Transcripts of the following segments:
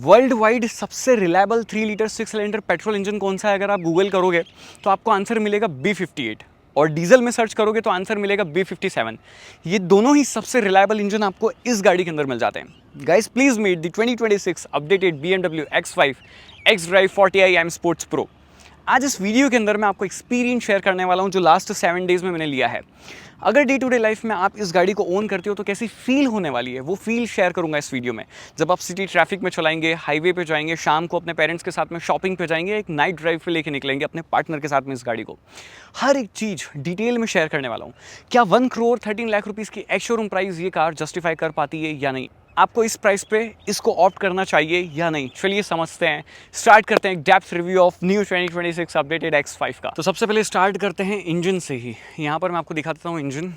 World wide सबसे reliable 3 litre 6 cylinder petrol engine कौन सा है? अगर आप गूगल करोगे तो आपको आंसर मिलेगा B58, और डीजल में सर्च करोगे तो आंसर मिलेगा B57। ये दोनों ही सबसे रिलायबल इंजन आपको इस गाड़ी के अंदर मिल जाते हैं। Guys please meet the 2026 updated BMW X5 X-Drive 40i M Sports Pro। आज इस वीडियो के अंदर मैं आपको एक्सपीरियंस शेयर करने वाला हूं जो लास्ट 7 डेज में मैंने लिया है। अगर डे टू डे लाइफ में आप इस गाड़ी को ओन करते हो तो कैसी फील होने वाली है वो फील शेयर करूंगा इस वीडियो में। जब आप सिटी ट्रैफिक में चलाएंगे, हाईवे पे जाएंगे, शाम को अपने पेरेंट्स के साथ में शॉपिंग पे जाएंगे, एक नाइट ड्राइव पे लेके निकलेंगे अपने पार्टनर के साथ में, इस गाड़ी को हर एक चीज़ डिटेल में शेयर करने वाला हूँ। क्या 1 करोड़ 13 लाख रुपीज़ की एक्स शोरूम प्राइस ये कार जस्टिफाई कर पाती है या नहीं? आपको इस प्राइस पे इसको ऑप्ट करना चाहिए या नहीं? चलिए समझते हैं, स्टार्ट करते हैं depth review of new 2026 updated X5 का। तो सबसे पहले स्टार्ट करते हैं इंजन से ही। यहाँ पर मैं आपको दिखा देता हूँ engine.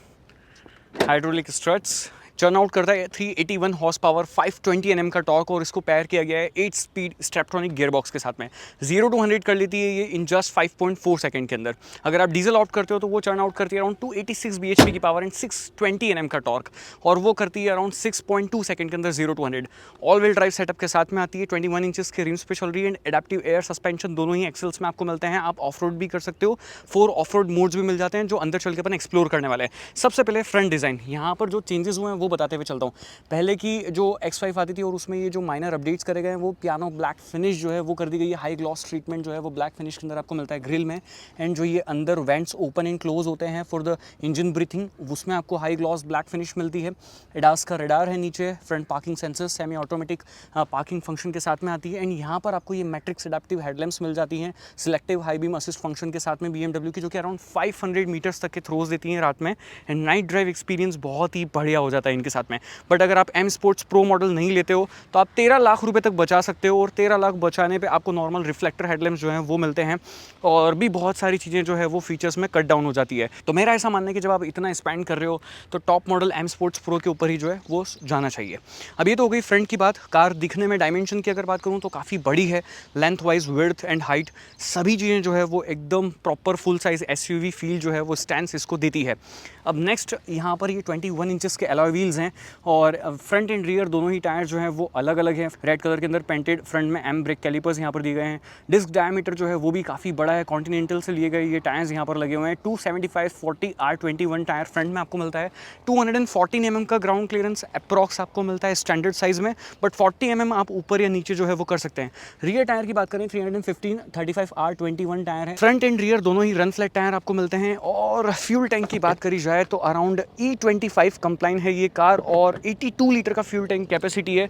Hydraulic struts, turn out करता है 381 हॉर्स पावर, 520 Nm का टॉर्क, और इसको पैर किया गया है 8 स्पीड स्ट्रैपट्रॉनिक गियरबॉक्स के साथ में। 0 to 100 कर लेती है ये इन जस्ट 5.4 सेकंड के अंदर। अगर आप डीजल ऑप्ट करते हो तो वो टर्न आउट करती है अराउंड 286 bhp की पावर एंड 620 Nm का टॉर्क, और वो करती है अराउंड 6.2 सेकंड के अंदर 0 to 100। All wheel drive setup के साथ में आती है, 21 इंचेस के रिम्स पे चल रही है, एंड एडेप्टिव एयर सस्पेंशन दोनों ही एक्सेल्स में आपको मिलते हैं। आप ऑफ रोड भी कर सकते हो, 4 ऑफ रोड मोड्स भी मिल जाते हैं जो अंदर चल के अपन एक्सप्लोर करने वाले हैं। सबसे पहले फ्रंट डिज़ाइन, यहाँ पर जो चेंजेस हुए हैं वो बताते हुए चलता हूँ। पहले की जो X5 आती थी और उसमें ये जो माइनर अपडेट्स करे गए हैं, वो पियानो ब्लैक फिनिश जो है वो कर दी गई है। हाई ग्लॉस ट्रीटमेंट जो है वो ब्लैक फिनिश के अंदर आपको मिलता है ग्रिल में, एंड जो ये अंदर वेंट्स ओपन एंड क्लोज होते हैं फॉर द इंजन ब्रीथिंग, उसमें आपको हाई ग्लॉस ब्लैक फिनिश मिलती है। एडास का रडार है नीचे, front parking sensor semi automatic parking function के साथ में आती है, एंड यहाँ पर आपको ये मैट्रिक्स एडेप्टिव हेडलैम्प्स मिल जाती हैं selective high beam assist function के साथ में BMW की, जो कि अराउंड 500 मीटर्स तक के थ्रोज देती हैं रात में, एंड नाइट ड्राइव एक्सपीरियंस बहुत ही बढ़िया हो जाता है इनके साथ में। बट अगर आप M स्पोर्ट्स प्रो मॉडल नहीं लेते हो तो आप 13 लाख रुपए तक बचा सकते हो, और 13 लाख बचाने पे आपको नॉर्मल रिफ्लेक्टर हेडलैम्प्स जो हैं वो मिलते हैं, और भी बहुत सारी चीज़ें जो है वो फीचर्स में कट डाउन हो जाती है। तो मेरा ऐसा मानना है कि जब आप इतना स्पेंड कर रहे हो तो top model M sports pro के ऊपर ही जो है वो जाना चाहिए। अब ये तो हो गई फ्रंट की बात। कार दिखने में डायमेंशन की अगर बात करूँ तो काफ़ी बड़ी है, length wise, width and height सभी चीज़ें जो है वो एकदम proper full size SUV feel जो है वो स्टैंस इसको देती है। अब नेक्स्ट यहाँ पर ये 21 इंचेस के अलॉय व्हील्स हैं, और फ्रंट एंड रियर दोनों ही टायर जो है वो अलग अलग हैं। रेड कलर के अंदर पेंटेड, फ्रंट में M ब्रेक कैलिपर्स यहाँ पर दिए गए हैं। डिस्क डायमीटर जो है वो भी काफ़ी बड़ा है, कॉन्टिनेंटल से लिए गए ये टायर्स यहाँ पर लगे हुए हैं। 275/40 R21 टायर फ्रंट में आपको मिलता है। 214 mm का ग्राउंड क्लियरेंस अप्रॉक्स आपको मिलता है स्टैंडर्ड साइज में, बट 40 mm आप ऊपर या नीचे जो है वो कर सकते हैं। रियर टायर की बात करें 315 35 R21 टायर है। फ्रंट एंड रियर दोनों ही रन फ्लैट टायर आपको मिलते हैं, और फ्यूल टैंक की बात करी जाए तो अराउंड E25 कंप्लाइन है ये कार, और 82 लीटर का फ्यूल टैंक कैपेसिटी है।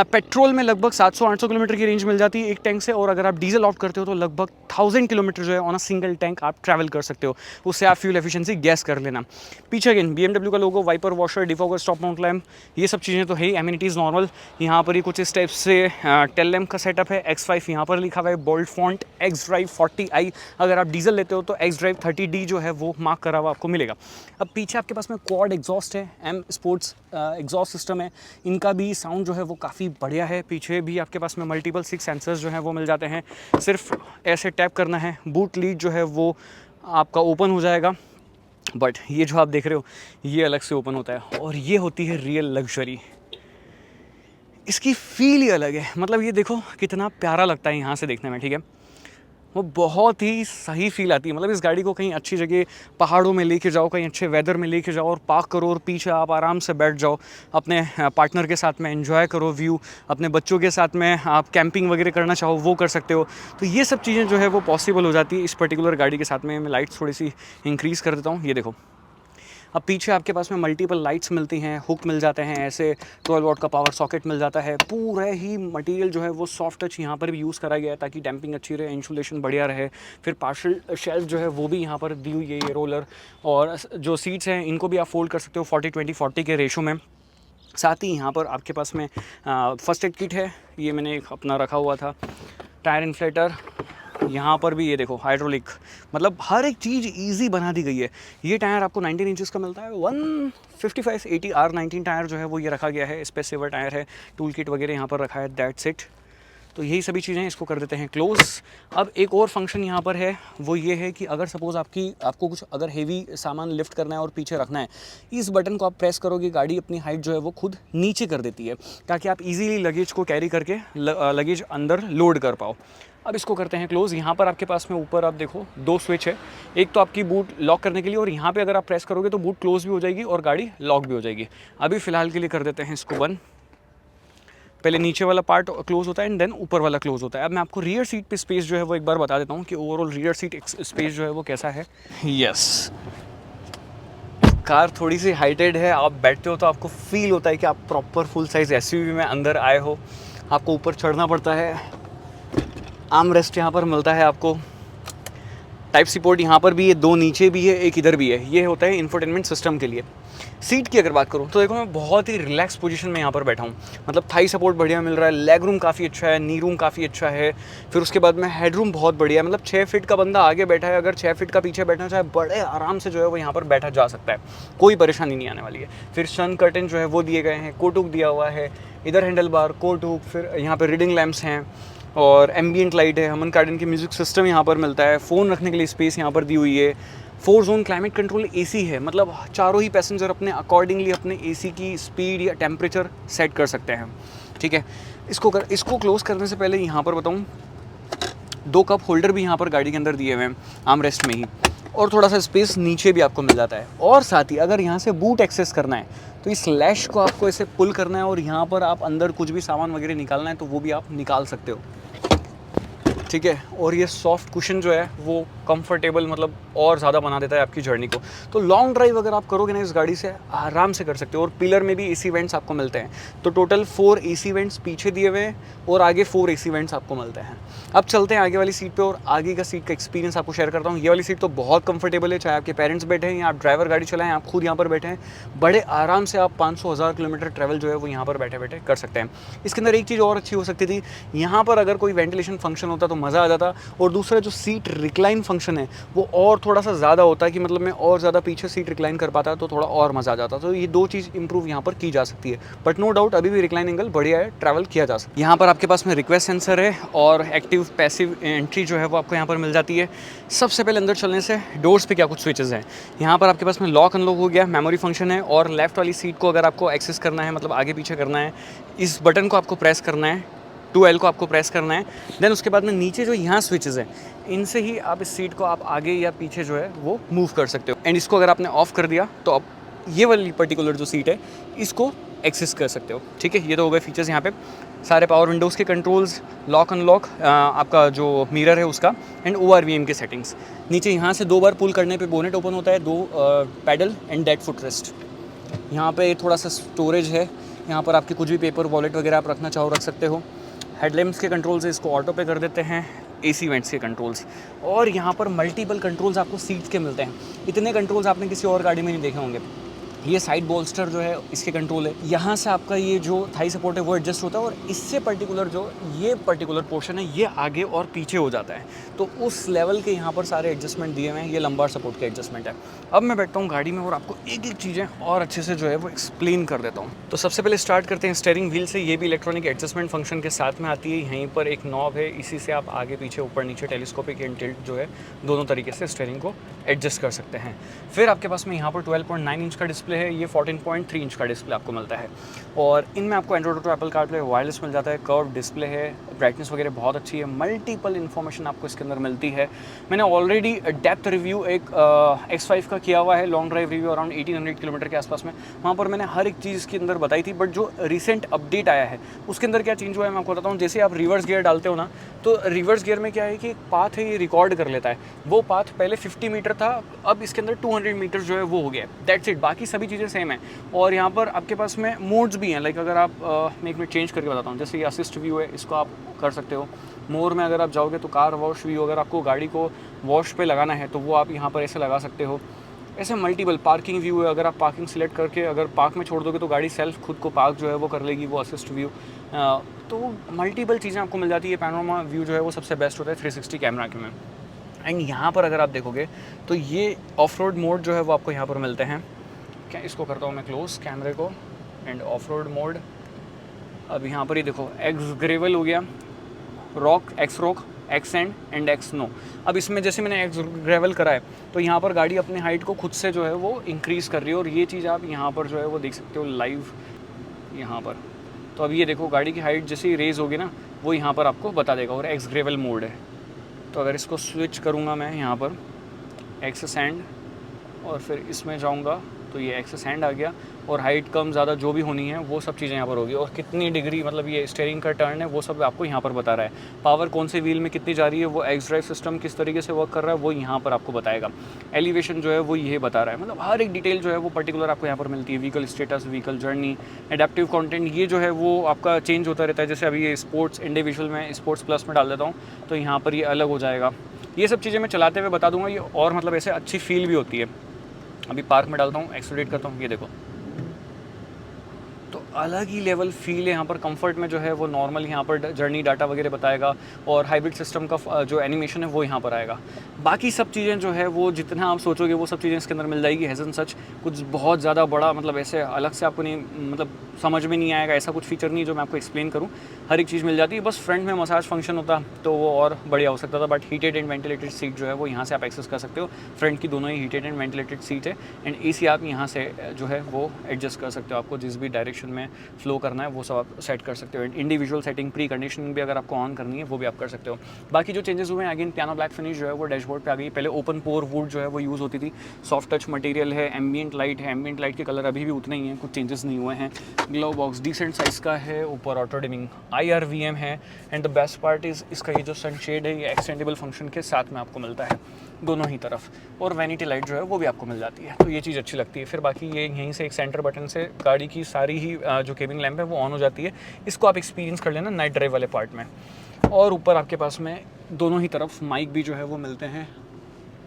पेट्रोल में लगभग 700-800 किलोमीटर की रेंज मिल जाती है एक टैंक से, और अगर आप डीजल ऑप्ट करते हो तो लगभग 1000 किलोमीटर जो है ऑन अ सिंगल टैंक आप ट्रैवल कर सकते हो। उससे आप फ्यूल एफिशिएंसी गैस कर लेना। पीछे अगेन BMW का logo, wiper, washer, defogger, stop mount lamp, ये सब चीज़ें तो है ही, एमिनिटीज़ नॉर्मल। यहाँ पर ही कुछ इस टाइप से टेल लैम्प का सेटअप है। X5 यहाँ पर लिखा हुआ है बोल्ड फॉन्ट, X-Drive 40i। अगर आप डीजल लेते हो तो X-Drive 30D जो है वो मार्क करा हुआ आपको मिलेगा। अब पीछे आपके पास में क्वाड एग्जॉस्ट है, M स्पोर्ट्स एग्जॉस्ट सिस्टम है, इनका भी साउंड जो है वो काफ़ी बढ़िया है। पीछे भी आपके पास में मल्टीपल 6 सेंसर्स जो हैं वो मिल जाते हैं, सिर्फ ऐसे टैप करना है, बूट लीड जो है वो आपका ओपन हो जाएगा। बट ये जो आप देख रहे हो ये अलग से ओपन होता है, और ये होती है रियल लग्जरी। इसकी फील ही अलग है, मतलब ये देखो कितना प्यारा लगता है यहाँ से देखने में, ठीक है। वो बहुत ही सही फील आती है, मतलब इस गाड़ी को कहीं अच्छी जगह पहाड़ों में लेके जाओ, कहीं अच्छे वेदर में लेके जाओ और पार्क करो, और पीछे आप आराम से बैठ जाओ, अपने पार्टनर के साथ में एंजॉय करो व्यू, अपने बच्चों के साथ में आप कैंपिंग वगैरह करना चाहो वो कर सकते हो। तो ये सब चीज़ें जो है वो पॉसिबल हो जाती है इस पर्टिकुलर गाड़ी के साथ में। मैं लाइट्स थोड़ी सी इंक्रीज़ कर देता हूँ, ये देखो। अब पीछे आपके पास में मल्टीपल लाइट्स मिलती हैं, हुक मिल जाते हैं, ऐसे 12 वॉट का पावर सॉकेट मिल जाता है। पूरा ही मटेरियल जो है वो सॉफ्ट टच यहाँ पर भी यूज़ करा गया है ताकि डैम्पिंग अच्छी रहे, इंसुलेशन बढ़िया रहे। फिर पार्शल शेल्फ जो है वो भी यहाँ पर दी हुई है, ये रोलर, और जो सीट्स हैं इनको भी आप फोल्ड कर सकते हो 40-20-40 के रेशो में। साथ ही यहाँ पर आपके पास में फर्स्ट एड किट है, ये मैंने एक अपना रखा हुआ था। टायर इन्फ्लेटर, यहाँ पर भी ये देखो हाइड्रोलिक, मतलब हर एक चीज़ इजी बना दी गई है। ये टायर आपको 19 इंचेस का मिलता है। 155/80 R19 टायर जो है वो ये रखा गया है, स्पेस सेवर टायर है। टूल किट वगैरह यहाँ पर रखा है, दैट्स इट। तो यही सभी चीज़ें, इसको कर देते हैं क्लोज़। अब एक और फंक्शन यहाँ पर है, वो ये है कि अगर सपोज़ आपको कुछ अगर हेवी सामान लिफ्ट करना है और पीछे रखना है, इस बटन को आप प्रेस करोगे, गाड़ी अपनी हाइट जो है वो खुद नीचे कर देती है, ताकि आप इजीली लगेज को कैरी करके लगेज अंदर लोड कर पाओ। अब इसको करते हैं क्लोज़। यहाँ पर आपके पास में ऊपर आप देखो 2 स्विच है, एक तो आपकी बूट लॉक करने के लिए, और यहाँ पे अगर आप प्रेस करोगे तो बूट क्लोज़ भी हो जाएगी और गाड़ी लॉक भी हो जाएगी। अभी फ़िलहाल के लिए कर देते हैं इसको बंद। पहले नीचे वाला पार्ट क्लोज होता है एंड देन ऊपर वाला क्लोज होता है। अब मैं आपको रियर सीट पे स्पेस जो है वो एक बार बता देता हूँ कि ओवरऑल रियर सीट स्पेस जो है वो कैसा है। यस, कार थोड़ी सी हाइटेड है, आप बैठते हो तो आपको फील होता है कि आप प्रॉपर फुल साइज़ एसयूवी में अंदर आए हो। आपको ऊपर चढ़ना पड़ता है, आर्म रेस्ट यहाँ पर मिलता है आपको, टाइप सी पोर्ट यहाँ पर भी है, 2 नीचे भी है, एक इधर भी है। ये होता है इंफोटेनमेंट सिस्टम के लिए। सीट की अगर बात करूँ तो देखो मैं बहुत ही रिलैक्स पोजीशन में यहाँ पर बैठा हूँ, मतलब थाई सपोर्ट बढ़िया मिल रहा है, लेग रूम काफ़ी अच्छा है, नी रूम काफ़ी अच्छा है, फिर उसके बाद में हेड रूम बहुत बढ़िया है। मतलब 6 फीट का बंदा आगे बैठा है, अगर 6 फीट का पीछे बैठना चाहे बड़े आराम से जो है वो यहाँ पर बैठा जा सकता है, कोई परेशानी नहीं आने वाली है। फिर सन कर्टन जो है वो दिए गए हैं, कोट हुक दिया हुआ है, इधर हैंडल बार, कोट हुक, फिर यहाँ पर रीडिंग लैंप्स हैं और एम्बियंट लाइट है। हमन कार्डन की म्यूज़िक सिस्टम यहाँ पर मिलता है, फ़ोन रखने के लिए स्पेस यहाँ पर दी हुई है। 4 जोन क्लाइमेट कंट्रोल एसी है, मतलब चारों ही पैसेंजर अपने अकॉर्डिंगली अपने एसी की स्पीड या टेम्परेचर सेट कर सकते हैं। ठीक है, इसको क्लोज़ करने से पहले यहाँ पर बताऊँ, 2 कप होल्डर भी यहाँ पर गाड़ी के अंदर दिए हुए हैं आर्म रेस्ट में ही, और थोड़ा सा स्पेस नीचे भी आपको मिल जाता है। और साथ ही अगर यहाँ से बूट एक्सेस करना है तो इस लैश को आपको ऐसे पुल करना है और यहाँ पर आप अंदर कुछ भी सामान वगैरह निकालना है तो वो भी आप निकाल सकते हो। ठीक है, और ये सॉफ्ट कुशन जो है वो कंफर्टेबल मतलब और ज़्यादा बना देता है आपकी जर्नी को। तो लॉन्ग ड्राइव अगर आप करोगे ना इस गाड़ी से आराम से कर सकते हो। और पिलर में भी एसी वेंट्स आपको मिलते हैं, तो टोटल 4 एसी वेंट्स पीछे दिए हुए हैं और आगे 4 एसी वेंट्स आपको मिलते हैं। अब चलते हैं आगे वाली सीट पे और आगे का सीट का एक्सपीरियंस आपको शेयर करता हूँ। ये वाली सीट तो बहुत कंफर्टेबल है, चाहे आपके पेरेंट्स बैठे हैं या आप ड्राइवर गाड़ी चलाएं, आप खुद यहाँ पर बैठे हैं, बड़े आराम से आप 500-1000 किलोमीटर ट्रैवल जो है वो यहाँ पर बैठे बैठे कर सकते हैं। इसके अंदर एक चीज़ और अच्छी हो सकती थी, यहाँ पर अगर कोई वेंटिलेशन फंक्शन होता तो मज़ा आ जाता, और दूसरा जो सीट रिक्लाइन फंक्शन है वो और थोड़ा सा ज़्यादा होता है कि मतलब मैं और ज़्यादा पीछे सीट रिक्लाइन कर पाता तो थोड़ा और मज़ा आ जाता। तो ये 2 चीज़ इंप्रूव यहाँ पर की जा सकती है, बट नो डाउट अभी भी रिक्लाइन एंगल बढ़िया है, ट्रैवल किया जा सकता है। यहाँ पर आपके पास में रिक्वेस्ट सेंसर है और एक्टिव पैसिव एंट्री जो है वो आपको यहाँ पर मिल जाती है। सबसे पहले अंदर चलने से डोर्स पे क्या कुछ स्विचेस हैं, यहाँ पर आपके पास में लॉक अनलॉक हो गया, मेमोरी फंक्शन है, और लेफ्ट वाली सीट को अगर आपको एक्सेस करना है, मतलब आगे पीछे करना है, इस बटन को आपको प्रेस करना है, 2L को आपको प्रेस करना है। देन उसके बाद में नीचे जो यहाँ स्विचेस हैं, इनसे ही आप इस सीट को आप आगे या पीछे जो है वो मूव कर सकते हो। एंड इसको अगर आपने ऑफ कर दिया तो आप ये वाली पर्टिकुलर जो सीट है इसको एक्सेस कर सकते हो। ठीक है, ये तो हो गए फीचर्स यहाँ पे। सारे पावर विंडोज़ के कंट्रोल्स, लॉक अनलॉक, आपका जो मिरर है उसका, एंड ORVM के सेटिंग्स। नीचे यहाँ से 2 बार पुल करने पे बोनेट ओपन होता है, 2 pedal and dead foot rest. यहाँ पे थोड़ा सा स्टोरेज है, यहाँ पर आपके कुछ भी पेपर वॉलेट वगैरह आप रखना चाहो रख सकते हो। हेडलैम्प्स के कंट्रोल्स इसको ऑटो पे कर देते हैं, एसी वेंट्स के कंट्रोल्स, और यहाँ पर मल्टीपल कंट्रोल्स आपको सीट्स के मिलते हैं। इतने कंट्रोल्स आपने किसी और गाड़ी में नहीं देखे होंगे। ये साइड बोल्स्टर जो है इसके कंट्रोल है, यहाँ से आपका ये जो थाई सपोर्ट है वो एडजस्ट होता है, और इससे पर्टिकुलर जो ये पर्टिकुलर पोर्शन है ये आगे और पीछे हो जाता है। तो उस लेवल के यहाँ पर सारे एडजस्टमेंट दिए हुए हैं। ये लंबार सपोर्ट के एडजस्टमेंट है। अब मैं बैठता हूँ गाड़ी में और आपको एक एक चीज़ें और अच्छे से जो है वो एक्सप्लेन कर देता हूँ। तो सबसे पहले स्टार्ट करते हैं स्टीयरिंग व्हील से। ये भी इलेक्ट्रॉनिक एडजस्टमेंट फंक्शन के साथ में आती है। यहीं पर एक नॉब है, इसी से आप आगे पीछे ऊपर नीचे टेलीस्कोपिक एंड टिल्ट जो है दोनों तरीके से स्टीयरिंग को एडजस्ट कर सकते हैं। फिर आपके पास में यहाँ पर 12.9 इंच का डिस्प्ले है, ये 14.3 इंच का डिस्प्ले आपको मिलता है, और इनमें आपको Android auto, Apple CarPlay, wireless मिल जाता है, कर्व डिस्प्ले है, ब्राइटनेस वगैरह बहुत अच्छी है, मल्टीपल इन्फॉर्मेशन आपको इसके अंदर मिलती है। मैंने ऑलरेडी डेप्थ रिव्यू एक X5 का किया हुआ है, long drive review around 1800 kilometre के आसपास में, वहाँ पर मैंने हर एक चीज़ इसके अंदर बताई थी। बट जो रिसेंट अपडेट आया है उसके अंदर क्या चेंज हुआ है मैं आपको बताता हूँ। जैसे आप रिवर्स गियर डालते हो ना, तो रिवर्स गियर में क्या है कि एक पाथ है, ये रिकॉर्ड कर लेता है। वो पाथ पहले 50 मीटर था, अब इसके अंदर 200 मीटर जो है वो हो गया है। दैट्स इट, बाकी सभी चीज़ें सेम है। और यहाँ पर आपके पास में मोड्स भी हैं, लाइक अगर आप मैं एक मिनट चेंज करके बताता हूँ। जैसे ये असिस्ट व्यू है, इसको आप कर सकते हो। मोर में अगर आप जाओगे तो कार वॉश व्यू, अगर आपको गाड़ी को वॉश पे लगाना है तो वो आप यहाँ पर ऐसे लगा सकते हो। ऐसे मल्टीपल पार्किंग व्यू है, अगर आप पार्किंग सिलेक्ट करके अगर पार्क में छोड़ दोगे तो गाड़ी सेल्फ खुद को पार्क जो है वो कर लेगी, वो असिस्ट व्यू। तो मल्टीपल चीज़ें आपको मिल जाती है। पैनोरामा व्यू जो है वो सबसे बेस्ट होता है 360 कैमरा के में। एंड यहाँ पर अगर आप देखोगे तो ये ऑफ रोड मोड जो है वो आपको यहाँ पर मिलते हैं। क्या इसको करता हूँ मैं क्लोज कैमरे को, एंड ऑफ रोड मोड। अब यहाँ पर ही देखो, एक्स ग्रेवल हो गया, rock, X rock, X and X no. अब इसमें जैसे मैंने एक्स ग्रेवल करा है तो यहाँ पर गाड़ी अपने हाइट को खुद से जो है वो इंक्रीज़ कर रही है, और ये चीज़ आप यहाँ पर जो है वो देख सकते हो लाइव यहाँ पर। तो अब ये देखो गाड़ी की हाइट जैसे ही रेज़ होगी ना वो यहाँ पर आपको बता देगा, और एक्स ग्रेवल मोड है। तो अगर इसको स्विच करूँगा मैं यहाँ पर एक्स सैंड और फिर इसमें जाऊँगा तो ये एक्स सैंड आ गया, और हाइट कम ज़्यादा जो भी होनी है वो सब चीज़ें यहाँ पर होगी, और कितनी डिग्री मतलब ये स्टीयरिंग का टर्न है वो सब आपको यहाँ पर बता रहा है। पावर कौन से व्हील में कितनी जा रही है, वो एक्स ड्राइव सिस्टम किस तरीके से वर्क कर रहा है वो यहाँ पर आपको बताएगा। एलिवेशन जो है वो ये बता रहा है, मतलब हर एक डिटेल जो है वो पर्टिकुलर आपको यहाँ पर मिलती है। Vehicle status, vehicle journey, adaptive content ये जो है वो आपका चेंज होता रहता है। जैसे अभी ये स्पोर्ट्स इंडिविजुअल में स्पोर्ट्स प्लस में डाल देता हूँ तो यहाँ पर ये अलग हो जाएगा। ये सब चीज़ें मैं चलाते हुए बता दूंगा, ये और मतलब ऐसे अच्छी फील भी होती है। अभी पार्क में डालता हूँ, एक्सेलरेट करता हूँ, ये देखो तो अलग ही लेवल फील है यहाँ पर। कंफर्ट में जो है वो नॉर्मल यहाँ पर जर्नी डाटा वगैरह बताएगा, और हाइब्रिड सिस्टम का जो एनिमेशन है वो यहाँ पर आएगा। बाकी सब चीज़ें जो है वो जितना आप सोचोगे वो सब चीज़ें इसके अंदर मिल जाएगी। हैज़न सच कुछ बहुत ज़्यादा बड़ा मतलब ऐसे अलग से आपको नहीं मतलब समझ में नहीं आएगा, ऐसा कुछ फीचर नहीं जो मैं आपको एक्सप्लेन करूँ। हर एक चीज़ मिल जाती है। बस फ्रंट में मसाज फंक्शन होता तो वो और बढ़िया हो सकता था, but heated and ventilated seat जो है वो यहाँ से आप एक्सेस कर सकते हो। फ्रंट की दोनों ही हीटेड एंड वेंटिलेटेड सीट है, एंड AC आप यहाँ से जो है वो एडजस्ट कर सकते हो। आपको जिस भी डायरेक्शन में फ्लो करना है वो सब आप सेट कर सकते हो। इंडिविजुअल सेटिंग, प्री कंडीशनिंग भी अगर आपको ऑन करनी है वो भी आप कर सकते हो। बाकी जो चेंजेस हुए हैं, अगेन पियानो ब्लैक फिनिश जो है वो डैशबोर्ड पे आ गई। पहले ओपन पोर वुड जो है वो यूज़ होती थी, सॉफ्ट टच मटेरियल है, एम्बियंट लाइट है। एम्बियंट लाइट के कलर अभी भी उतने ही हैं, कुछ चेंजेस नहीं हुए हैं। ग्लव बॉक्स डिसेंट साइज़ का है, ऊपर ऑटो डिमिंग IRVM है, and the best part is इसका ये जो सनशेड है ये एक्सटेंडेबल फंक्शन के साथ में आपको मिलता है दोनों ही तरफ, और वैनिटी लाइट जो है वो भी आपको मिल जाती है, तो ये चीज़ अच्छी लगती है। फिर बाकी ये यहीं से एक सेंटर बटन से गाड़ी की सारी ही जो केबिन लैंप है वो ऑन हो जाती है। इसको आप एक्सपीरियंस कर लेना नाइट ड्राइव वाले पार्ट में। और ऊपर आपके पास में दोनों ही तरफ माइक भी जो है वो मिलते हैं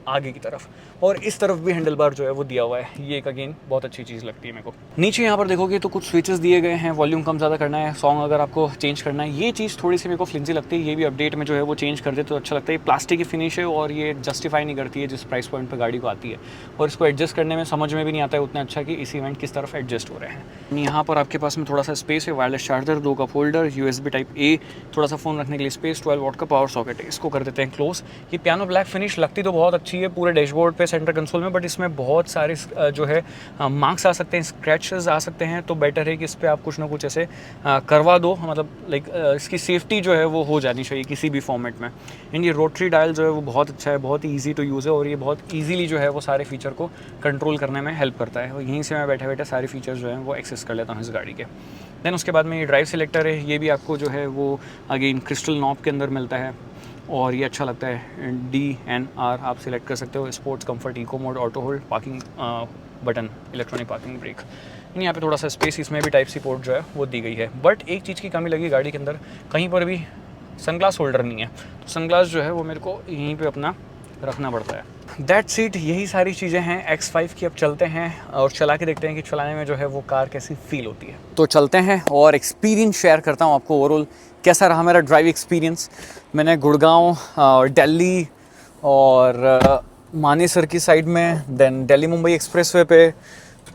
आगे की तरफ, और इस तरफ भी हैंडल बार जो है वो दिया हुआ है। ये एक अगेन बहुत अच्छी चीज़ लगती है मेरे को। नीचे यहाँ पर देखोगे तो कुछ स्विचेस दिए गए हैं, वॉल्यूम कम ज़्यादा करना है, सॉन्ग अगर आपको चेंज करना है। ये चीज़ थोड़ी सी मेरे को फ्लिंजी लगती है, ये भी अपडेट में जो है वो चेंज कर दे तो अच्छा लगता है। प्लास्टिक की फिनिश है और ये जस्टिफाई नहीं करती है जिस प्राइस पॉइंट पर गाड़ी को आती है, और इसको एडजस्ट करने में समझ में भी नहीं आता है उतना अच्छा कि इस इवेंट किस तरफ एडजस्ट हो रहे हैं। यहाँ पर आपके पास में थोड़ा सा स्पेस है, wireless charger, 2 cup holder, USB type A, थोड़ा सा फ़ोन रखने के लिए स्पेस, 12 वॉट का पावर सॉकेट है। इसको कर देते हैं क्लोज। ये पियानो ब्लैक फिनिश लगती तो बहुत अच्छी है पूरे डैशबोर्ड पे, सेंटर कंसोल में, बट इसमें बहुत सारे जो है मार्क्स आ सकते हैं, स्क्रैचेस आ सकते हैं। तो बेटर है कि इस पर आप कुछ ना कुछ ऐसे करवा दो, मतलब लाइक इसकी सेफ्टी जो है वो हो जानी चाहिए किसी भी फॉर्मेट में। एंड ये रोटरी डायल जो है वो बहुत अच्छा है, बहुत ही ईजी टू यूज़ है, और ये बहुत ईजीली जो है वो सारे फीचर को कंट्रोल करने में हेल्प करता है। और यहीं से मैं बैठे बैठे सारे फीचर्स जो हैं वो एक्सेस कर लेता हूँ इस गाड़ी के। देन उसके बाद में ये ड्राइव सिलेक्टर है, ये भी आपको जो है वो अगेन क्रिस्टल नॉब के अंदर मिलता है, और ये अच्छा लगता है। DNR आप सिलेक्ट कर सकते हो, sports, comfort, eco mode, auto hold, parking button, electronic parking brake. यहाँ पे थोड़ा सा स्पेस, इसमें भी टाइप सी पोर्ट जो है वो दी गई है। बट एक चीज़ की कमी लगी गाड़ी के अंदर, कहीं पर भी सनग्लास होल्डर नहीं है, तो सनग्लास जो है वो मेरे को यहीं पे अपना रखना पड़ता है। दैट्स इट, यही सारी चीज़ें हैं X5 की। अब चलते हैं और चला के देखते हैं कि चलाने में जो है वो कार कैसी फील होती है। तो चलते हैं और एक्सपीरियंस शेयर करता हूँ आपको ओवरऑल कैसा रहा मेरा ड्राइव एक्सपीरियंस। मैंने गुड़गांव और दिल्ली और मानेसर की साइड में, देन दिल्ली मुंबई एक्सप्रेसवे पे,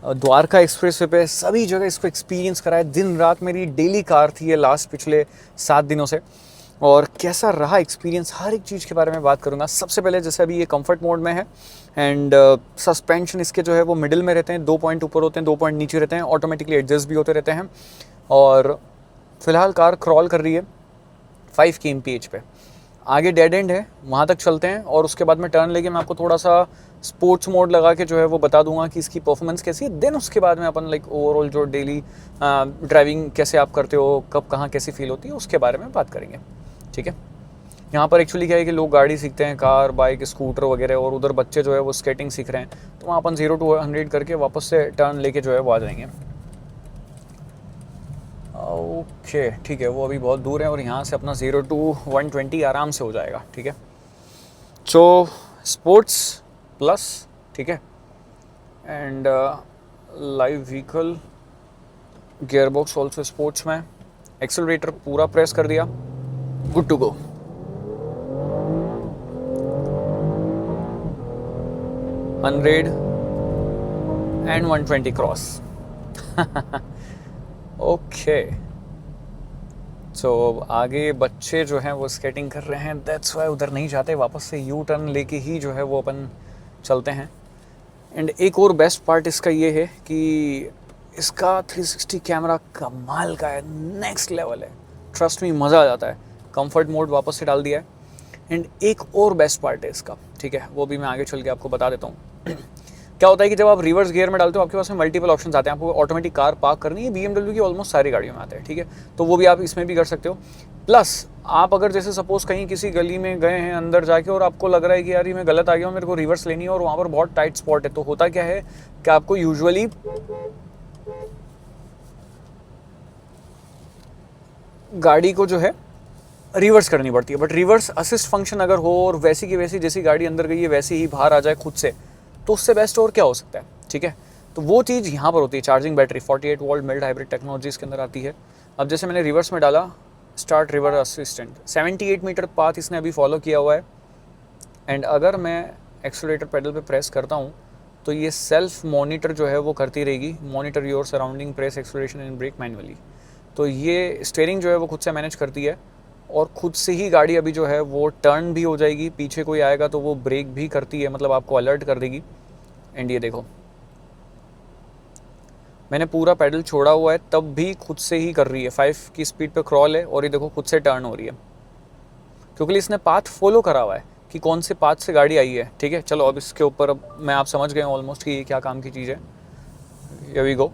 द्वारका एक्सप्रेसवे पे, सभी जगह इसको एक्सपीरियंस करा है। दिन रात मेरी डेली कार थी ये लास्ट पिछले 7 दिनों से, और कैसा रहा एक्सपीरियंस हर एक चीज़ के बारे में बात करूँगा। सबसे पहले जैसे अभी ये कंफर्ट मोड में है, एंड सस्पेंशन इसके जो है वो मिडिल में रहते हैं, 2 पॉइंट ऊपर होते हैं, 2 पॉइंट नीचे रहते हैं, ऑटोमेटिकली एडजस्ट भी होते रहते हैं। और फिलहाल कार क्रॉल कर रही है 5 kmph पे। आगे डेड एंड है, वहाँ तक चलते हैं, और उसके बाद में टर्न लेके मैं आपको थोड़ा सा स्पोर्ट्स मोड लगा के जो है वो बता दूंगा कि इसकी परफॉर्मेंस कैसी है। देन उसके बाद में अपन लाइक ओवरऑल जो डेली ड्राइविंग कैसे आप करते हो, कब कहाँ कैसी फील होती है, उसके बारे में बात करेंगे। ठीक है, यहाँ पर एक्चुअली क्या है कि लोग गाड़ी सीखते हैं, कार, बाइक, स्कूटर वगैरह, और उधर बच्चे जो है वो स्केटिंग सीख रहे हैं, तो वहाँ अपन 0 to 100 करके वापस से टर्न लेके जो है वो आ जाएंगे। ओके ठीक है, वो अभी बहुत दूर है, और यहाँ से अपना 0 to 120 आराम से हो जाएगा। ठीक है, सो स्पोर्ट्स प्लस, ठीक है, and live vehicle, gear box also sports में, एक्सेलरेटर पूरा प्रेस कर दिया, good to go. $100 and 120 cross. Okay, आगे बच्चे जो हैं वो स्केटिंग कर रहे हैं, दैट्स वाई उधर नहीं जाते, वापस से यू टर्न लेके ही जो है वो अपन चलते हैं। एंड एक और बेस्ट पार्ट इसका ये है कि इसका 360 कैमरा कमाल का है, नेक्स्ट लेवल है, ट्रस्ट मी मज़ा आ जाता है। कंफर्ट मोड वापस से डाल दिया है। एंड एक और बेस्ट पार्ट है इसका, ठीक है, वो भी मैं आगे चल के आपको बता देता हूँ। क्या होता है कि जब आप रिवर्स गियर में डालते हो आपके पास में मल्टीपल ऑप्शंस आते हैं। आपको ऑटोमेटिक कार पार्क करनी है, BMW की ऑलमोस्ट सारी गाड़ियों में आते हैं, ठीक है, तो वो भी आप इसमें भी कर सकते हो। प्लस आप अगर जैसे सपोज कहीं किसी गली में गए हैं अंदर जाके और आपको लग रहा है कि यार ये मैं गलत आ गया हूँ, मेरे को रिवर्स लेनी है और वहाँ पर बहुत टाइट स्पॉट है, तो होता क्या है कि आपको यूजुअली गाड़ी को जो है रिवर्स करनी पड़ती है। बट रिवर्स असिस्ट फंक्शन अगर हो और वैसी की वैसी जैसी गाड़ी अंदर गई है वैसी ही बाहर आ जाए खुद से, तो उससे बेस्ट और क्या हो सकता है, ठीक है। तो वो चीज़ यहाँ पर होती है। Charging battery 48 volt mild hybrid technology इसके अंदर आती है। अब जैसे मैंने रिवर्स में डाला, start reverse assistant, 78 metre path इसने अभी फॉलो किया हुआ है। एंड अगर मैं एक्सेलरेटर पेडल पे प्रेस करता हूँ तो ये सेल्फ मॉनिटर जो है वो करती रहेगी, monitor your surrounding, press acceleration and brake manually. तो ये स्टीयरिंग जो है वो खुद से मैनेज करती है और खुद से ही गाड़ी अभी जो है वो टर्न भी हो जाएगी, पीछे कोई आएगा तो वो ब्रेक भी करती है, मतलब आपको अलर्ट कर देगी। एंड ये देखो मैंने पूरा पैडल छोड़ा हुआ है तब भी खुद से ही कर रही है, 5 की स्पीड पे क्रॉल है और ये देखो खुद से टर्न हो रही है, क्योंकि इसने पाथ फॉलो करा हुआ है कि कौन से पाथ से गाड़ी आई है, ठीक है। चलो अब इसके ऊपर अब मैं आप समझ गए ऑलमोस्ट कि ये क्या काम की चीज़ है। Here we go.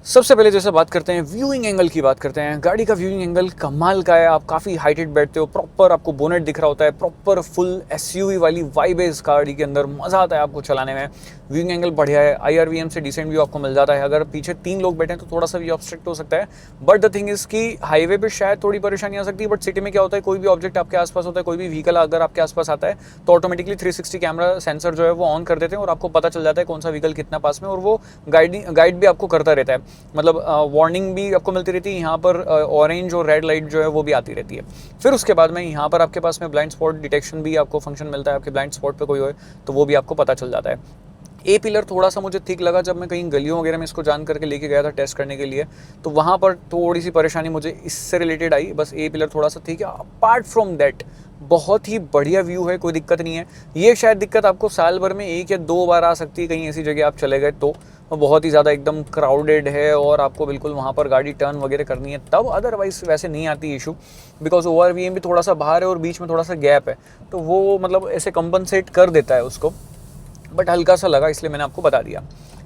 सबसे पहले जैसे बात करते हैं व्यूइंग एंगल की बात करते हैं। गाड़ी का व्यूइंग एंगल कमाल का है, आप काफ़ी हाइटेड बैठते हो, प्रॉपर आपको बोनेट दिख रहा होता है, प्रॉपर फुल SUV वाली वाइब है इस गाड़ी के अंदर, मज़ा आता है आपको चलाने में। व्यूइंग एंगल बढ़िया है, IRVM से डिसेंट व्यू आपको मिल जाता है। अगर पीछे 3 लोग बैठे हैं तो थोड़ा सा व्यू ऑब्स्ट्रक्ट हो सकता है, बट द थिंग इज़ कि हाईवे पर शायद थोड़ी परेशानी आ सकती है, बट सिटी में क्या होता है, कोई भी ऑब्जेक्ट आपके आसपास होता है, कोई भी व्हीकल अगर आपके आसपास आता है तो ऑटोमेटिकली 360 कैमरा सेंसर जो है वो ऑन कर देते हैं और आपको पता चल जाता है कौन सा व्हीकल कितना पास में, और वो गाइड भी आपको करता रहता है, मतलब वार्निंग भी आपको मिलती रहती है। यहाँ पर ऑरेंज और रेड लाइट जो है वो भी आती रहती है। फिर उसके बाद में यहाँ पर आपके पास में ब्लाइंड स्पॉट डिटेक्शन भी आपको फंक्शन मिलता है, आपके ब्लाइंड स्पॉट पे कोई हो तो वो भी आपको पता चल जाता है। ए पिलर थोड़ा सा मुझे ठीक लगा, जब मैं कहीं गलियों वगैरह में इसको जान करके लेके गया था टेस्ट करने के लिए, तो वहाँ पर थोड़ी सी परेशानी मुझे इससे रिलेटेड आई, बस ए पिलर थोड़ा सा ठीक है। अपार्ट फ्रॉम दैट बहुत ही बढ़िया व्यू है, कोई दिक्कत नहीं है। ये शायद दिक्कत आपको साल भर में 1 या 2 बार आ सकती है, कहीं ऐसी जगह आप चले गए तो बहुत ही ज़्यादा एकदम क्राउडेड है और आपको बिल्कुल वहाँ पर गाड़ी टर्न वगैरह करनी है तब, अदरवाइज वैसे नहीं आती इशू, बिकॉज ORVM भी थोड़ा सा बाहर है और बीच में थोड़ा सा गैप है, तो वो मतलब ऐसे कंपनसेट कर देता है उसको, बट हल्का सा लगा इसलिए मैंने आपको बता दिया।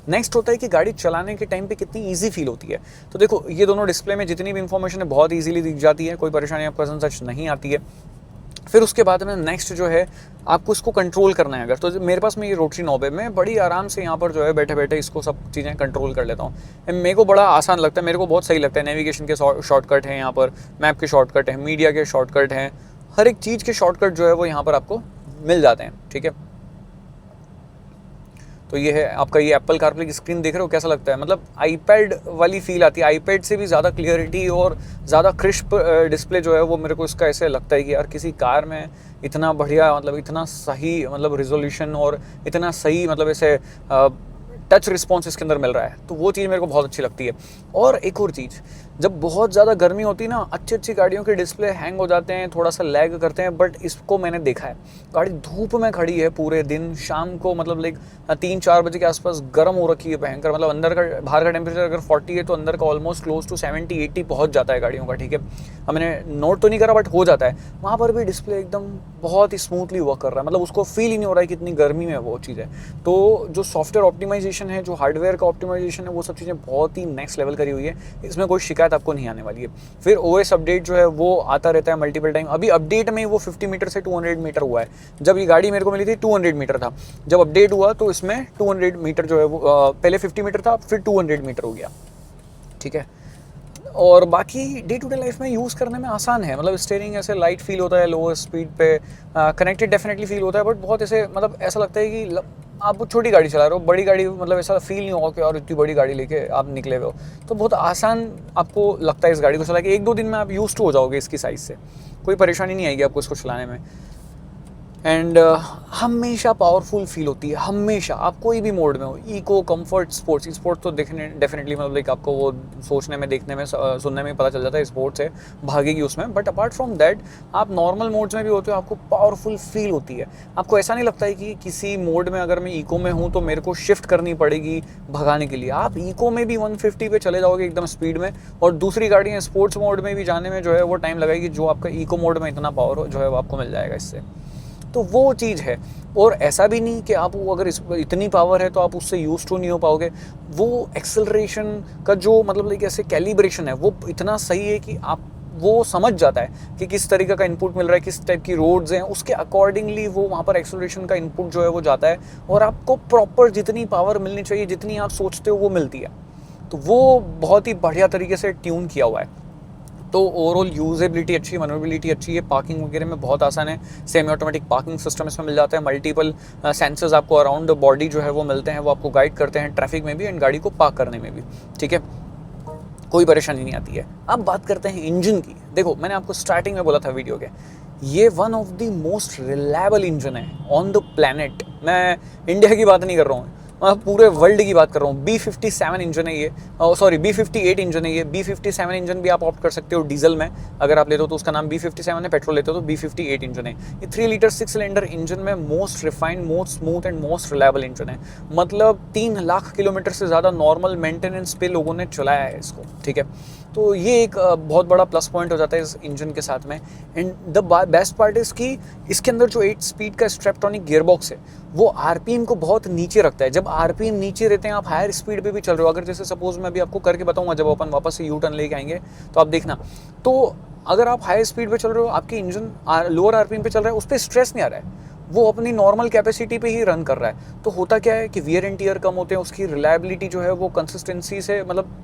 नेक्स्ट होता है कि गाड़ी चलाने के टाइम पे कितनी इजी फील होती है। तो देखो ये दोनों डिस्प्ले में जितनी भी इंफॉर्मेशन है बहुत इजीली दिख जाती है, कोई परेशानी आपको सच नहीं आती है। फिर उसके बाद में नेक्स्ट जो है आपको इसको कंट्रोल करना है अगर, तो मेरे पास में ये रोटरी नॉब है, मैं बड़ी आराम से यहाँ पर जो है बैठे बैठे इसको सब चीज़ें कंट्रोल कर लेता हूँ। मेरे को बड़ा आसान लगता है, मेरे को बहुत सही लगता है। नेविगेशन के शॉर्टकट हैं यहाँ पर, मैप के शॉर्टकट हैं, मीडिया के शॉर्टकट हैं, हर एक चीज़ के शॉर्टकट जो है वो यहाँ पर आपको मिल जाते हैं, ठीक है। तो ये है आपका, ये एप्पल कारप्ले की स्क्रीन देख रहे हो, कैसा लगता है, मतलब आईपैड वाली फील आती है, आईपैड से भी ज़्यादा क्लियरिटी और ज़्यादा क्रिस्प डिस्प्ले जो है वो मेरे को इसका ऐसे लगता है कि यार किसी कार में इतना बढ़िया, मतलब इतना सही, मतलब रिजोल्यूशन और इतना सही, मतलब ऐसे टच रिस्पॉन्स इसके अंदर मिल रहा है, तो वो चीज़ मेरे को बहुत अच्छी लगती है। और एक और चीज़, जब बहुत ज़्यादा गर्मी होती है ना, अच्छी अच्छी गाड़ियों के डिस्प्ले हैंग हो जाते हैं, थोड़ा सा लैग करते हैं, बट इसको मैंने देखा है, गाड़ी धूप में खड़ी है पूरे दिन, शाम को मतलब लाइक 3-4 बजे के आसपास गर्म हो रखी है भयंकर, मतलब अंदर का, बाहर का टेम्परेचर अगर 40 है तो अंदर का ऑलमोस्ट क्लोज टू 70-80 पहुँच जाता है गाड़ियों का, ठीक है। अब मैंने नोट तो नहीं करा बट हो जाता है, वहाँ पर भी डिस्प्ले एकदम बहुत ही स्मूथली वर्क कर रहा है, मतलब उसको फील ही नहीं हो रहा है कि इतनी गर्मी में वो चीज़ है। तो जो सॉफ्टवेयर ऑप्टिमाइजेशन है, जो हार्डवेयर का ऑप्टिमाइजेशन है, वो सब चीज़ें बहुत ही नेक्स्ट लेवल करी हुई है, इसमें कोई शिकायत आपको नहीं आने वाली है। फिर OS अपडेट जो है वो आता रहता है मल्टीपल टाइम, अभी अपडेट में वो 50 मीटर से 200 मीटर हुआ है, जब ये गाड़ी मेरे को मिली थी 200 मीटर था, जब अपडेट हुआ तो इसमें 200 मीटर जो है वो पहले 50 मीटर था, फिर 200 मीटर हो गया, ठीक है। और बाकी डे टू डे लाइफ में यूज़ करने में आसान है, मतलब स्टीयरिंग ऐसे लाइट फील होता है, लोअर स्पीड पे कनेक्टेड डेफिनेटली फील होता है, बट बहुत ऐसे मतलब ऐसा लगता है कि आप छोटी गाड़ी चला रहे हो, बड़ी गाड़ी मतलब ऐसा फील नहीं होगा कि और इतनी बड़ी गाड़ी लेके आप निकले हुए हो, तो बहुत आसान आपको लगता है इस गाड़ी को चला के, 1-2 दिन में आप यूज्ड टू हो जाओगे इसकी साइज़ से, कोई परेशानी नहीं आएगी आपको इसको चलाने में। एंड हमेशा पावरफुल फील होती है, हमेशा, आप कोई भी मोड में हो, इको, कंफर्ट, स्पोर्ट्स। स्पोर्ट्स तो देखने डेफिनेटली मतलब लाइक आपको वो सोचने में, देखने में, सुनने में पता चल जाता है स्पोर्ट्स है, भागेगी उसमें। बट अपार्ट फ्रॉम दैट आप नॉर्मल मोड्स में भी होते हो, आपको पावरफुल फील होती है। आपको ऐसा नहीं लगता है कि किसी मोड में अगर मैं इको में हूँ तो मेरे को शिफ्ट करनी पड़ेगी भगाने के लिए। आप इको में भी 150 पे चले जाओगे एकदम स्पीड में, और दूसरी गाड़ियाँ स्पोर्ट्स मोड में भी जाने में जो है वो टाइम लगेगी, जो आपका इको मोड में इतना पावर जो है आपको मिल जाएगा इससे। तो वो चीज़ है। और ऐसा भी नहीं कि आप अगर इस इतनी पावर है तो आप उससे यूज टू नहीं हो पाओगे। वो एक्सेलरेशन का जो मतलब लाइक ऐसे कैलिब्रेशन है वो इतना सही है कि आप वो समझ जाता है कि किस तरीके का इनपुट मिल रहा है, किस टाइप की रोड्स हैं, उसके अकॉर्डिंगली वो वहाँ पर एक्सेलरेशन का इनपुट जो है वो जाता है, और आपको प्रॉपर जितनी पावर मिलनी चाहिए, जितनी आप सोचते हो, वो मिलती है। तो वो बहुत ही बढ़िया तरीके से ट्यून किया हुआ है। तो ओवरऑल यूजेबिलिटी अच्छी है, मनोबिलिटी अच्छी है, पार्किंग वगैरह में बहुत आसान है। सेमी ऑटोमेटिक पार्किंग सिस्टम इसमें मिल जाता है। मल्टीपल सेंसर्स आपको अराउंड बॉडी जो है वो मिलते हैं, वो आपको गाइड करते हैं ट्रैफिक में भी एंड गाड़ी को पार्क करने में भी। ठीक है, कोई परेशानी नहीं आती है। अब बात करते हैं इंजन की। देखो, मैंने आपको स्टार्टिंग में बोला था वीडियो के, ये one of the most reliable engine है ऑन द प्लैनेट। मैं इंडिया की बात नहीं कर रहा हूँ, मैं पूरे वर्ल्ड की बात कर रहा हूँ। B57 इंजन है ये, सॉरी B58 इंजन है ये। B57 इंजन भी आप ऑप्ट कर सकते हो डीजल में, अगर आप लेते हो तो उसका नाम B57 है, पेट्रोल लेते हो तो B58 इंजन है। ये 3 लीटर 6 सिलेंडर इंजन में most refined, most smooth and most reliable engine है। मतलब 3 लाख किलोमीटर से ज़्यादा नॉर्मल मेंटेनेंस पे लोगों ने चलाया है इसको। ठीक है, तो ये एक बहुत बड़ा प्लस पॉइंट हो जाता है इस इंजन के साथ में। And the best part is कि इसके अंदर जो 8 स्पीड का स्ट्रेप्टॉनिक गियरबॉक्स है वो आरपीएम को बहुत नीचे रखता है। जब आरपीएम नीचे रहते हैं, आप हायर स्पीड पे भी चल रहे हो, अगर जैसे सपोज मैं अभी आपको करके बताऊंगा जब अपन वापस से यू टर्न लेके आएंगे तो आप देखना, तो अगर आप हाई स्पीड पे चल रहे हो, आपकी इंजन लोअर आरपीएम पे चल रहा है, उस पर स्ट्रेस नहीं आ रहा है, वो अपनी नॉर्मल कैपेसिटी पे ही रन कर रहा है। तो होता क्या है कि वियर एंड टीयर कम होते हैं, उसकी रिलायबिलिटी जो है वो कंसिस्टेंसी से मतलब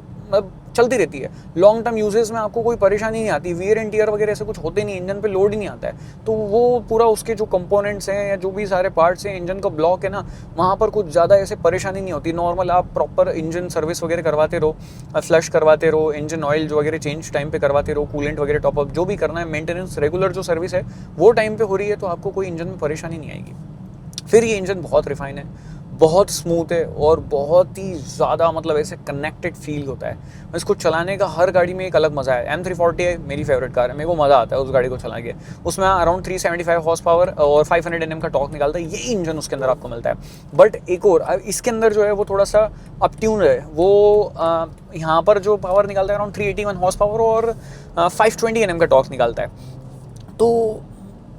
चलती रहती है। लॉन्ग टर्म यूजेस में आपको कोई परेशानी नहीं आती, वियर एंड टीयर वगैरह ऐसे कुछ होते नहीं, इंजन पे लोड ही नहीं आता है। तो वो पूरा उसके जो कंपोनेंट्स हैं या जो भी सारे पार्ट्स हैं, इंजन का ब्लॉक है ना, वहाँ पर कुछ ज़्यादा ऐसे परेशानी नहीं होती। नॉर्मल आप प्रॉपर इंजन सर्विस वगैरह करवाते रहो, फ्लश करवाते रहो, इंजन ऑयल जो वगैरह चेंज टाइम पे करवाते रहो, कूलेंट वगैरह टॉपअप जो भी करना है, मेंटेनेंस रेगुलर जो सर्विस है वो टाइम पे हो रही है, तो आपको कोई इंजन में परेशानी नहीं आएगी। फिर ये इंजन बहुत रिफाइन है, बहुत स्मूथ है और बहुत ही ज़्यादा मतलब ऐसे कनेक्टेड फील होता है। इसको चलाने का हर गाड़ी में एक अलग मज़ा है। M340 है, मेरी फेवरेट कार है, मेरे को मज़ा आता है उस गाड़ी को चला के। उसमें अराउंड 375 हॉर्स पावर और 500 Nm का टॉर्क निकालता है, यही इंजन उसके अंदर आपको मिलता है। बट एक और इसके अंदर जो है वो थोड़ा सा अपट्यून है, वो यहाँ पर जो पावर निकालता है अराउंड 381 हॉर्स पावर और 520 Nm का टॉर्क निकालता है। तो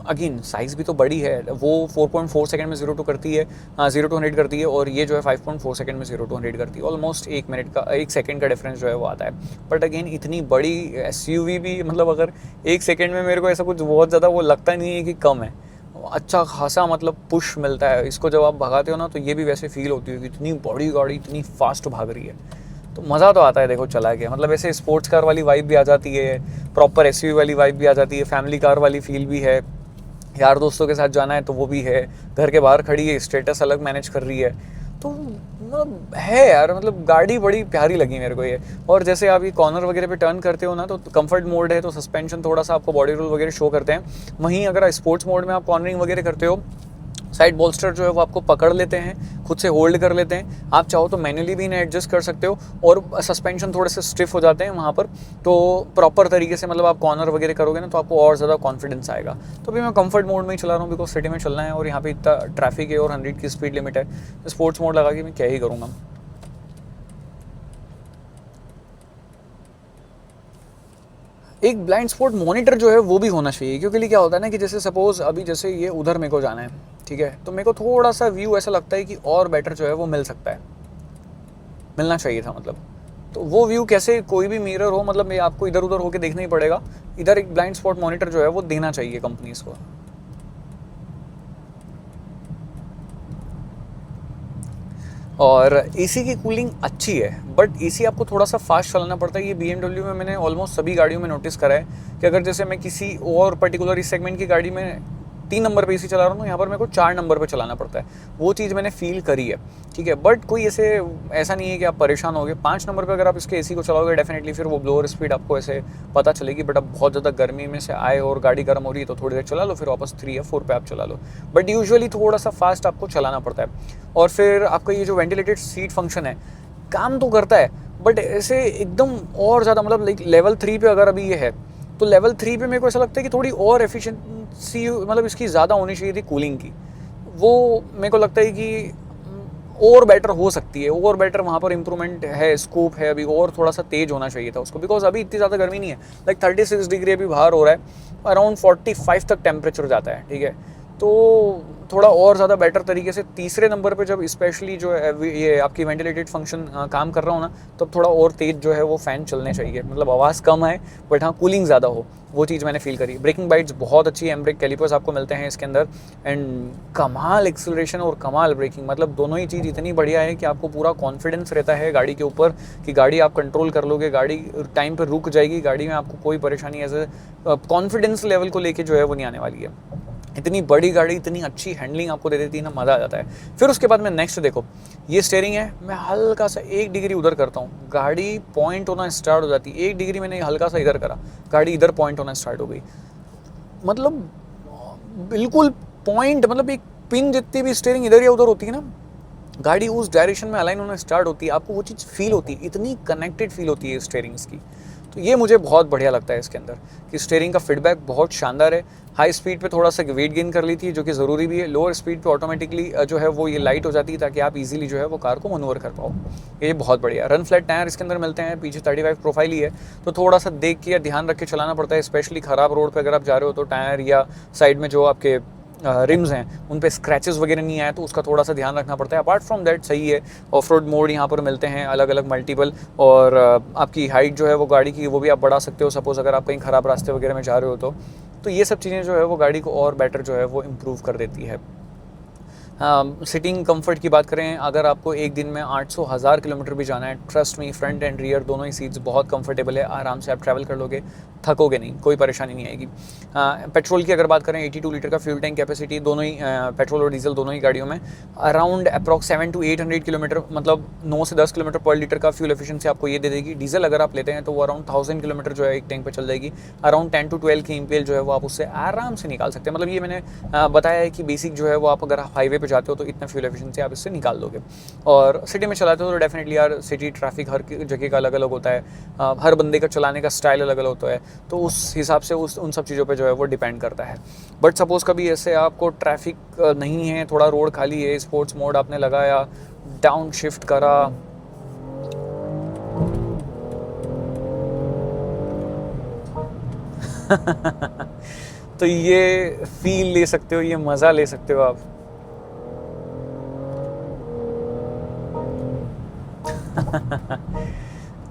अगेन साइज़ भी तो बड़ी है, वो 4.4 सेकंड में 0 to करती है, 0 to 100 करती है, और ये जो है 5.4 सेकंड में 0 to 100 करती है। ऑलमोस्ट 1 सेकंड का डिफरेंस जो है वो आता है। बट अगेन इतनी बड़ी SUV भी मतलब अगर 1 सेकंड में, मेरे को ऐसा कुछ बहुत ज़्यादा वो लगता नहीं है कि कम है, अच्छा खासा मतलब पुश मिलता है इसको। जब आप भगाते हो ना तो ये भी वैसे फील होती है कि इतनी बड़ी गाड़ी इतनी फास्ट भाग रही है, तो मज़ा तो आता है देखो चला के। मतलब ऐसे स्पोर्ट्स कार वाली वाइब भी आ जाती है, प्रॉपर SUV वाली वाइब भी आ जाती है, फैमिली कार वाली फील भी है, यार दोस्तों के साथ जाना है तो वो भी है, घर के बाहर खड़ी है, स्टेटस अलग मैनेज कर रही है, तो मतलब है यार, मतलब गाड़ी बड़ी प्यारी लगी मेरे को ये। और जैसे आप ये कॉर्नर वगैरह पे टर्न करते हो ना, तो कंफर्ट मोड है तो सस्पेंशन थोड़ा सा आपको बॉडी रोल वगैरह शो करते हैं। वहीं अगर स्पोर्ट्स मोड में आप कॉर्नरिंग वगैरह करते हो, साइड बोल्स्टर जो है वो आपको पकड़ लेते हैं, खुद से होल्ड कर लेते हैं। आप चाहो तो मैन्युअली भी इन्हें एडजस्ट कर सकते हो, और सस्पेंशन थोड़े से स्टिफ हो जाते हैं वहाँ पर, तो प्रॉपर तरीके से मतलब आप कॉर्नर वगैरह करोगे ना तो आपको और ज़्यादा कॉन्फिडेंस आएगा। तो अभी मैं कंफर्ट मोड में ही चला रहा हूँ, बिकॉज सिटी में चलना है और यहाँ पे इतना ट्रैफिक है और 100 की स्पीड लिमिट है। स्पोर्ट्स मोड लगा के मैं क्या ही करूँगा। एक ब्लाइंड स्पॉट मॉनिटर जो है वो भी होना चाहिए, क्योंकि क्या होता है ना कि जैसे सपोज अभी जैसे ये उधर मेरे को जाना है, ठीक है, तो मेरे को थोड़ा सा व्यू ऐसा लगता है कि और बेटर जो है वो मिल सकता है, मिलना चाहिए था मतलब। तो वो व्यू कैसे, कोई भी मिरर हो, मतलब आपको इधर उधर होके देखना ही पड़ेगा। इधर एक ब्लाइंड स्पॉट मॉनिटर जो है वो देना चाहिए कंपनीज को। और एसी की कूलिंग अच्छी है, बट एसी आपको थोड़ा सा फास्ट चलाना पड़ता है। ये BMW में मैंने ऑलमोस्ट सभी गाड़ियों में नोटिस करा है कि अगर जैसे मैं किसी और पर्टिकुलर इस सेगमेंट की गाड़ी में 3 नंबर पे एसी चला रहा हूँ, यहाँ पर मेरे को 4 नंबर पे चलाना पड़ता है। वो चीज़ मैंने फील करी है, ठीक है। बट कोई ऐसा नहीं है कि आप परेशान होगे। 5 नंबर पे अगर आप इसके एसी को चलाओगे डेफिनेटली फिर वो ब्लोअर स्पीड आपको ऐसे पता चलेगी। बट अब बहुत ज़्यादा गर्मी में से आए और गाड़ी गर्म हो रही है तो थोड़ी देर चला लो, फिर वापस 3 या 4 पे आप चला लो। बट यूजुअली थोड़ा सा फास्ट आपको चलाना पड़ता है। और फिर आपका ये जो वेंटिलेटेड सीट फंक्शन है काम तो करता है, बट ऐसे एकदम और ज़्यादा मतलब लाइक लेवल 3 पे अगर अभी ये है तो लेवल 3 पे मेरे को ऐसा लगता है कि थोड़ी और एफिशिएंसी मतलब इसकी ज़्यादा होनी चाहिए थी कूलिंग की। वो मेरे को लगता है कि और बेटर हो सकती है, और बेटर वहाँ पर इंप्रूवमेंट है, स्कोप है अभी, और थोड़ा सा तेज होना चाहिए था उसको। बिकॉज अभी इतनी ज़्यादा गर्मी नहीं है, लाइक 36 डिग्री अभी बाहर हो रहा है, अराउंड 45 तक टेम्परेचर जाता है, ठीक है। तो थोड़ा और ज़्यादा बेटर तरीके से तीसरे नंबर पे जब स्पेशली जो है ये आपकी वेंटिलेटेड फंक्शन काम कर रहा हो ना, तब थोड़ा और तेज जो है वो फ़ैन चलने चाहिए, मतलब आवाज़ कम है बट हाँ कूलिंग ज़्यादा हो। वो चीज़ मैंने फील करी। ब्रेकिंग बाइट्स बहुत अच्छी है, एमब्रेक कैलिपर्स आपको मिलते हैं इसके अंदर, एंड कमाल एक्सेलरेशन और कमाल ब्रेकिंग, मतलब दोनों ही चीज़ इतनी बढ़िया है कि आपको पूरा कॉन्फिडेंस रहता है गाड़ी के ऊपर कि गाड़ी आप कंट्रोल कर लोगे, गाड़ी टाइम पर रुक जाएगी, गाड़ी में आपको कोई परेशानी ऐसे कॉन्फिडेंस लेवल को लेके जो है वो नहीं आने वाली है। इतनी बड़ी गाड़ी इतनी अच्छी हैंडलिंग आपको दे देती है ना, मज़ा आ जाता है। फिर उसके बाद में नेक्स्ट देखो, ये स्टीयरिंग है, मैं हल्का सा 1 डिग्री उधर करता हूँ, गाड़ी पॉइंट होना स्टार्ट हो जाती है। 1 डिग्री मैंने हल्का सा इधर करा, गाड़ी इधर पॉइंट होना स्टार्ट हो गई, मतलब बिल्कुल पॉइंट, मतलब एक पिन जितनी भी स्टीयरिंग इधर या उधर होती है ना, गाड़ी उस डायरेक्शन में अलाइन होना स्टार्ट होती है, आपको वो चीज़ फील होती है, इतनी कनेक्टेड फील होती है स्टीयरिंग्स की। तो ये मुझे बहुत बढ़िया लगता है इसके अंदर कि स्टीयरिंग का फीडबैक बहुत शानदार है। हाई स्पीड पे थोड़ा सा वेट गेन कर ली थी जो कि ज़रूरी भी है, लोअर स्पीड पे ऑटोमेटिकली जो है वो ये लाइट हो जाती है ताकि आप इजीली जो है वो कार को मनूवर कर पाओ। ये बहुत बढ़िया। रन फ्लैट टायर इसके अंदर मिलते हैं, पीछे 35 प्रोफाइल ही है, तो थोड़ा सा देख के या ध्यान रख के चलाना पड़ता है, स्पेशली ख़राब रोड पर अगर आप जा रहे हो तो टायर या साइड में जो आपके रिम्स हैं उन पे स्क्रैचेस वगैरह नहीं आए तो उसका थोड़ा सा ध्यान रखना पड़ता है। अपार्ट फ्रॉम दैट सही है। ऑफ रोड मोड यहाँ पर मिलते हैं अलग अलग मल्टीपल, और आपकी हाइट जो है वो गाड़ी की वो भी आप बढ़ा सकते हो, सपोज़ अगर आप कहीं ख़राब रास्ते वगैरह में जा रहे हो तो ये सब चीज़ें जो है वो गाड़ी को और बेटर जो है वो इम्प्रूव कर देती है। सिटिंग कंफर्ट की बात करें, अगर आपको एक दिन में 800,000 किलोमीटर भी जाना है, trust me front end rear दोनों ही सीट्स बहुत कंफर्टेबल है, आराम से आप ट्रैवल कर लोगे, थकोगे नहीं, कोई परेशानी नहीं आएगी। पेट्रोल की अगर बात करें, 82 लीटर का फ्यूल टैंक कैपेसिटी दोनों ही पेट्रोल और डीजल दोनों ही गाड़ियों में, अराउंड अप्रॉक्स 700 to 800 किलोमीटर, मतलब 9 से 10 किलोमीटर पर लीटर का फ्यूल एफिशिएंसी आपको ये दे देगी। डीजल अगर आप लेते हैं तो वो अराउंड 1000 किलोमीटर जो है एक टैंक पर चल जाएगी। अराउंड 10 to 12 की MPL जो है वो आप उससे आराम से निकाल सकते हैं। मतलब ये मैंने बताया है कि बेसिक जो है वो आप अगर हाईवे पर जाते हो तो इतना फ्यूल एफिशिएंसी आप इससे निकाल दोगे। और सिटी में चलाते हो तो डेफिनेटली यार सिटी ट्रैफिक हर जगह का अलग अलग होता है, हर बंदे का चलाने का स्टाइल अलग अलग होता है, तो उस हिसाब से उन सब चीज़ों पे जो है वो डिपेंड करता है। बट सपोज़ कभी ऐसे आपको ट्रैफिक नहीं है, थोड़ा रोड खाली है, स्पोर्ट्स मोड आपने लगाया, डाउन शिफ्ट करा, तो ये फील ले सकते हो, ये मज़ा ले सकते हो आप।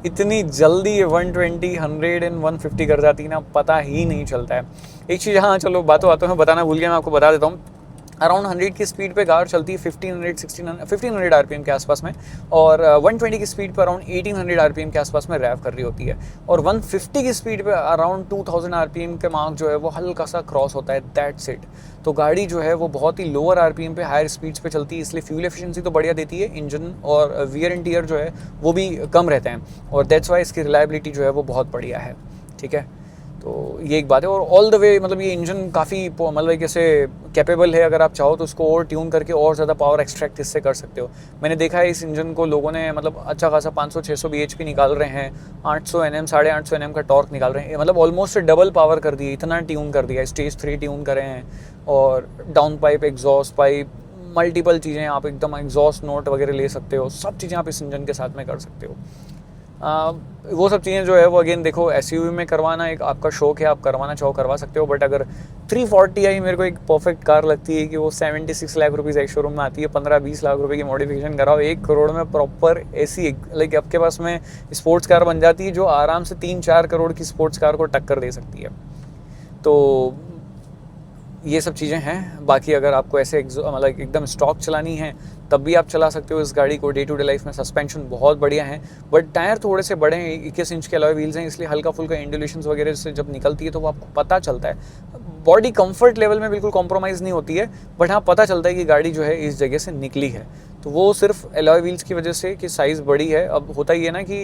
इतनी जल्दी ये 120, 100 एंड 150 कर जाती है ना, पता ही नहीं चलता है। एक चीज़, हाँ चलो बातों बातों में बताना भूल गया, मैं आपको बता देता हूँ। अराउंड 100 की स्पीड पे कार चलती है 1500 आरपीएम के आसपास में, और 120 की स्पीड पे अराउंड 1800 आरपीएम के आसपास में रैव कर रही होती है, और 150 की स्पीड पे अराउंड 2000 आरपीएम के मार्क जो है वो हल्का सा क्रॉस होता है, दैट्स इट। तो गाड़ी जो है वो बहुत ही लोअर आरपीएम पे हायर स्पीड्स पे चलती है, इसलिए फ्यूल एफिशिएंसी तो बढ़िया देती है, इंजन और वियर एंड टियर जो है वो भी कम रहते हैं, और दैट्स वाई इसकी रिलायबिलिटी जो है वो बहुत बढ़िया है, ठीक है। तो ये एक बात है। और ऑल द वे मतलब ये इंजन काफ़ी मतलब एक ऐसे कैपेबल है, अगर आप चाहो तो उसको और ट्यून करके और ज़्यादा पावर एक्सट्रैक्ट इससे कर सकते हो। मैंने देखा है इस इंजन को लोगों ने मतलब अच्छा खासा 500-600 bhp निकाल रहे हैं, 800 Nm 850 Nm का टॉर्क निकाल रहे हैं, मतलब ऑलमोस्ट डबल पावर कर दी है, इतना ट्यून कर दिया है। स्टेज 3 ट्यून करे हैं, और down pipe, exhaust pipe, multiple चीज़ें आप एकदम एग्जॉस्ट नोट वगैरह ले सकते हो, सब चीज़ें आप इस इंजन के साथ में कर सकते हो। वो सब चीज़ें जो है वो अगेन देखो SUV में करवाना एक आपका शौक है, आप करवाना चाहो करवा सकते हो, बट अगर 340i मेरे को एक परफेक्ट कार लगती है कि वो 76 लाख रुपीज़ एक शोरूम में आती है, 15-20 लाख रुपए की मॉडिफिकेशन कराओ, 1 करोड़ में प्रॉपर ऐसी लाइक आपके पास में स्पोर्ट्स कार बन जाती है जो आराम से 3-4 करोड़ की स्पोर्ट्स कार को टक्कर दे सकती है। तो ये सब चीज़ें हैं। बाकी अगर आपको ऐसे मतलब एकदम स्टॉक चलानी है तब भी आप चला सकते हो इस गाड़ी को डे टू डे लाइफ में। सस्पेंशन बहुत बढ़िया है, बट टायर थोड़े से बड़े हैं, 21 इंच के अलॉय व्हील्स हैं, इसलिए हल्का फुल्का इंडुलेशंस वगैरह से जब निकलती है तो वो आपको पता चलता है। बॉडी कंफर्ट लेवल में बिल्कुल कॉम्प्रोमाइज़ नहीं होती है, बट हाँ पता चलता है कि गाड़ी जो है इस जगह से निकली है। तो वो सिर्फ एलॉय व्हील्स की वजह से कि साइज़ बड़ी है। अब होता ही है ना कि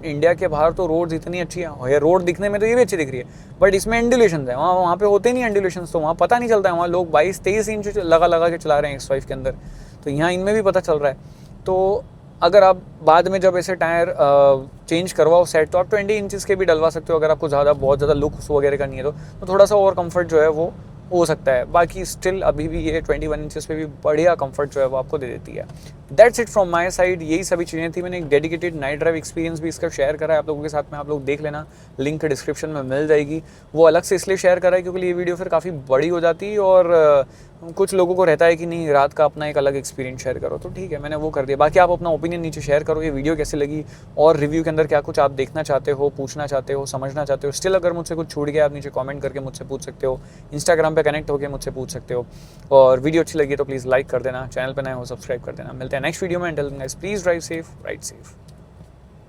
इंडिया के बाहर तो रोड्स इतनी अच्छी है, रोड दिखने में तो ये भी अच्छी दिख रही है, बट इसमें एंडुलेशन है, वहाँ पे होते नहीं एंडुलेशन, तो वहाँ पता नहीं चलता है। वहाँ लोग 22-23 इंच लगा के चला रहे हैं X5 के अंदर, तो यहाँ इनमें भी पता चल रहा है। तो अगर आप बाद में जब ऐसे टायर चेंज करवाओ सेट, तो आप 20 इंचज़ के भी डलवा सकते हो, अगर आपको बहुत ज़्यादा लुक्स वगैरह का नहीं है तो थोड़ा सा और कंफर्ट जो है वो हो सकता है। बाकी स्टिल अभी भी ये 21 इंचेस पे भी बढ़िया कंफर्ट जो है वो आपको दे देती है। That's it from my side, यही सभी चीज़ें थी। मैंने एक डेडिकेटेड नाइट ड्राइव एक्सपीरियंस भी इसका शेयर करा है आप लोगों के साथ में, आप लोग देख लेना, लिंक डिस्क्रिप्शन में मिल जाएगी। वो अलग से इसलिए शेयर करा है क्योंकि ये वीडियो फिर काफ़ी बड़ी हो जाती है और कुछ लोगों को रहता है कि नहीं रात का अपना एक अलग एक्सपीरियंस शेयर करो, तो ठीक है मैंने वो कर दिया। बाकी आप अपना ओपिनियन नीचे शेयर करो, ये वीडियो कैसी लगी और रिव्यू के अंदर क्या कुछ आप देखना चाहते हो, पूछना चाहते हो, समझना चाहते हो। स्टिल अगर मुझसे कुछ छूट गया आप नीचे कमेंट करके मुझसे पूछ सकते हो, इंस्टाग्राम पे कनेक्ट होकर मुझसे पूछ सकते हो। और वीडियो अच्छी लगी तो प्लीज़ लाइक कर देना, चैनल पर नए हो सब्सक्राइब कर देना। मिलते हैं नेक्स्ट वीडियो में, until then guys please drive safe, ride safe.